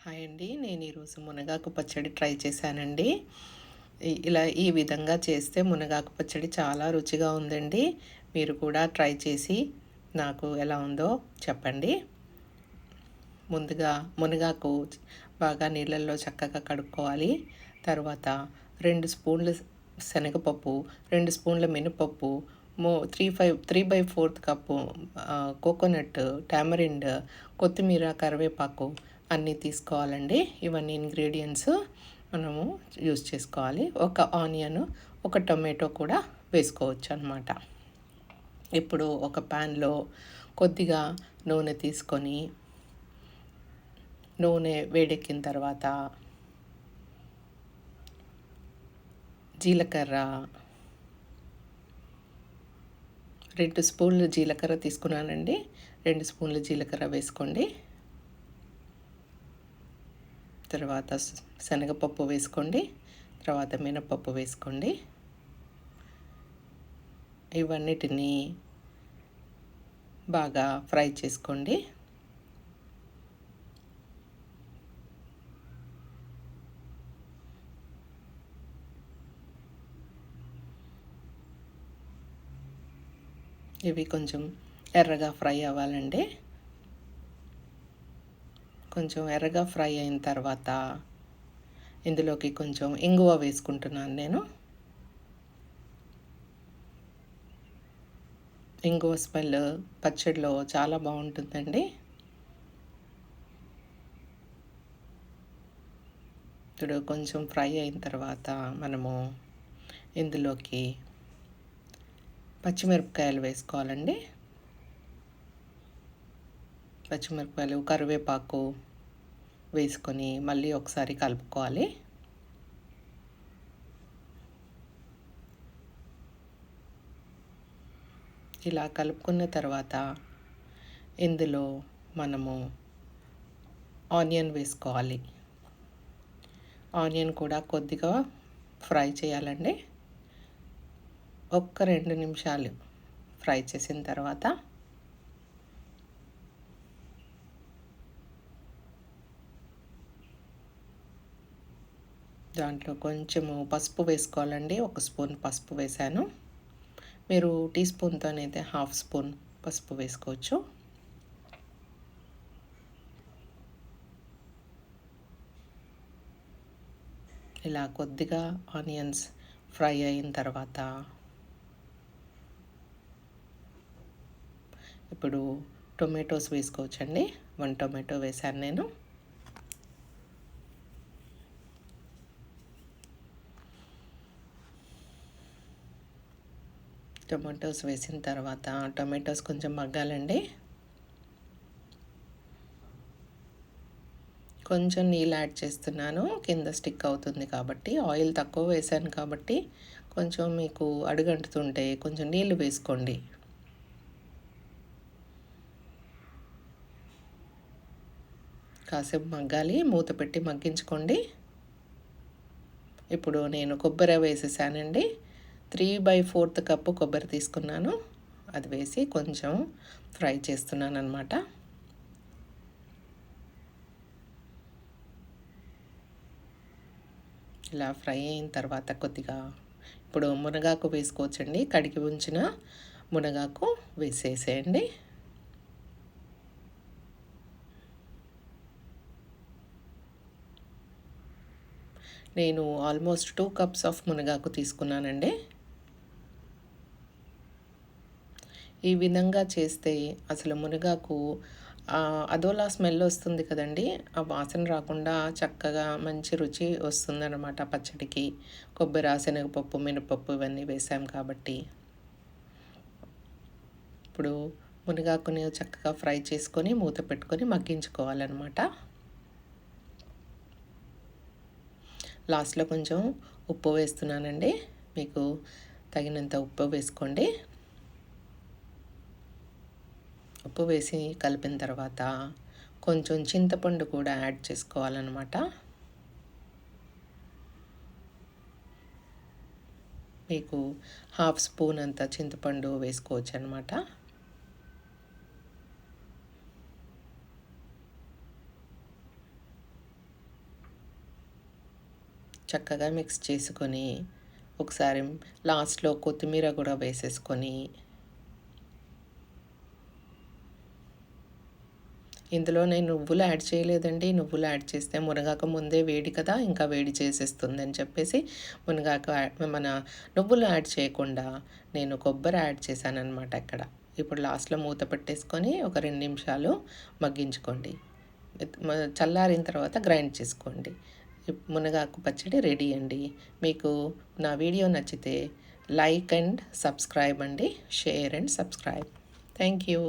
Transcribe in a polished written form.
Hi అండి. నేను ఈరోజు మునగాకు పచ్చడి ట్రై చేశానండి. ఈ విధంగా చేస్తే మునగాకు పచ్చడి చాలా రుచిగా ఉందండి. మీరు కూడా ట్రై చేసి నాకు ఎలా ఉందో చెప్పండి. ముందుగా మునగాకు బాగా నీళ్ళల్లో చక్కగా కడుక్కోవాలి. తర్వాత 2 స్పూన్లు శనగపప్పు, 2 స్పూన్ల మినపప్పు, 3/4 కప్పు కోకోనట్, టామరిండ్, కొత్తిమీర, కరివేపాకు అన్నీ తీసుకోవాలండి. ఇవన్నీ ఇంగ్రీడియంట్స్ మనము యూస్ చేసుకోవాలి. ఒక ఆనియన్, ఒక టొమాటో కూడా వేసుకోవచ్చు అన్నమాట. ఇప్పుడు ఒక ప్యాన్లో కొద్దిగా నూనె తీసుకొని, నూనె వేడెక్కిన తర్వాత జీలకర్ర, 2 స్పూన్లు జీలకర్ర తీసుకున్నానండి. 2 స్పూన్లు జీలకర్ర వేసుకోండి. తర్వాత శనగపప్పు వేసుకోండి. తర్వాత మినపప్పు వేసుకోండి. ఇవన్నిటిని బాగా ఫ్రై చేసుకోండి. ఇవి కొంచెం ఎర్రగా ఫ్రై అవ్వాలండి. కొంచెం ఎర్రగా ఫ్రై అయిన తర్వాత ఇందులోకి కొంచెం ఇంగువ వేసుకుంటున్నాను నేను. ఇంగువ స్మెల్ పచ్చడిలో చాలా బాగుంటుందండి. ఇప్పుడు కొంచెం ఫ్రై అయిన తర్వాత మనము ఇందులోకి పచ్చిమిరపకాయలు వేసుకోవాలండి. పచ్చిమిరపకాయలు, కరివేపాకు వేసుకొని మళ్ళీ ఒకసారి కలుపుకోవాలి. ఇలా కలుపుకున్న తర్వాత ఇందులో మనము ఆనియన్ వేసుకోవాలి. ఆనియన్ కూడా కొద్దిగా ఫ్రై చేయాలండి. ఒక్క 2 నిమిషాలు ఫ్రై చేసిన తర్వాత దాంట్లో కొంచెము పసుపు వేసుకోవాలండి. 1 స్పూన్ పసుపు వేశాను. మీరు టీ స్పూన్తోనైతే 1/2 స్పూన్ పసుపు వేసుకోవచ్చు. ఇలా కొద్దిగా ఆనియన్స్ ఫ్రై అయిన తర్వాత ఇప్పుడు టొమాటోస్ వేసుకోవచ్చండి. 1 టొమాటో వేశాను నేను. టొమాటోస్ వేసిన తర్వాత టొమాటోస్ కొంచెం మగ్గాలండి. కొంచెం నీళ్ళు యాడ్ చేస్తున్నాను, కింద స్టిక్ అవుతుంది కాబట్టి. ఆయిల్ తక్కువ వేసాను కాబట్టి కొంచెం మీకు అడుగంటుతుంటే కొంచెం నీళ్ళు వేసుకోండి. కాసేపు మగ్గాలి, మూత పెట్టి మగ్గించుకోండి. ఇప్పుడు నేను కొబ్బరి వేసేసానండి. 3/4 కప్పు కొబ్బరి తీసుకున్నాను. అది వేసి కొంచెం ఫ్రై చేస్తున్నాను అన్నమాట. ఇలా ఫ్రై అయిన తర్వాత కొద్దిగా ఇప్పుడు మునగాకు వేసుకోవచ్చండి. కడిగి ఉంచిన మునగాకు వేసేసేయండి. నేను ఆల్మోస్ట్ 2 కప్స్ ఆఫ్ మునగాకు తీసుకున్నానండి. ఈ విధంగా చేస్తే అసలు మునగాకు అదోలా స్మెల్ వస్తుంది కదండి. ఆ వాసన రాకుండా చక్కగా మంచి రుచి వస్తుందన్నమాట పచ్చడికి. కొబ్బరి, శనగపప్పు, మినపప్పు ఇవన్నీ వేసాం కాబట్టి. ఇప్పుడు మునగాకుని చక్కగా ఫ్రై చేసుకొని మూత పెట్టుకొని మగ్గించుకోవాలన్నమాట. లాస్ట్లో కొంచెం ఉప్పు వేస్తున్నానండి. మీకు తగినంత ఉప్పు వేసుకోండి. ఉప్పు వేసి కలిపిన తర్వాత కొంచెం చింతపండు కూడా యాడ్ చేసుకోవాలన్నమాట. మీకు 1/2 స్పూన్ అంత చింతపండు వేసుకోవచ్చు అన్నమాట. చక్కగా మిక్స్ చేసుకొని ఒకసారి లాస్ట్లో కొత్తిమీర కూడా వేసేసుకొని ఇందులో నేను నువ్వులు యాడ్ చేయలేదండి. నువ్వులు యాడ్ చేస్తే మునగాకు ముందే వేడి కదా, ఇంకా వేడి చేసేస్తుందని చెప్పేసి మన నువ్వులు యాడ్ చేయకుండా నేను కొబ్బరి యాడ్ చేశాననమాట ఇక్కడ. ఇప్పుడు లాస్ట్లో మూత పెట్టేసుకొని ఒక 2 నిమిషాలు మగ్గించుకోండి. చల్లారిన తర్వాత గ్రైండ్ చేసుకోండి. మునగాకు పచ్చడి రెడీ అండి. మీకు నా వీడియో నచ్చితే లైక్ అండ్ సబ్స్క్రైబ్ అండి. Share and subscribe. Thank you.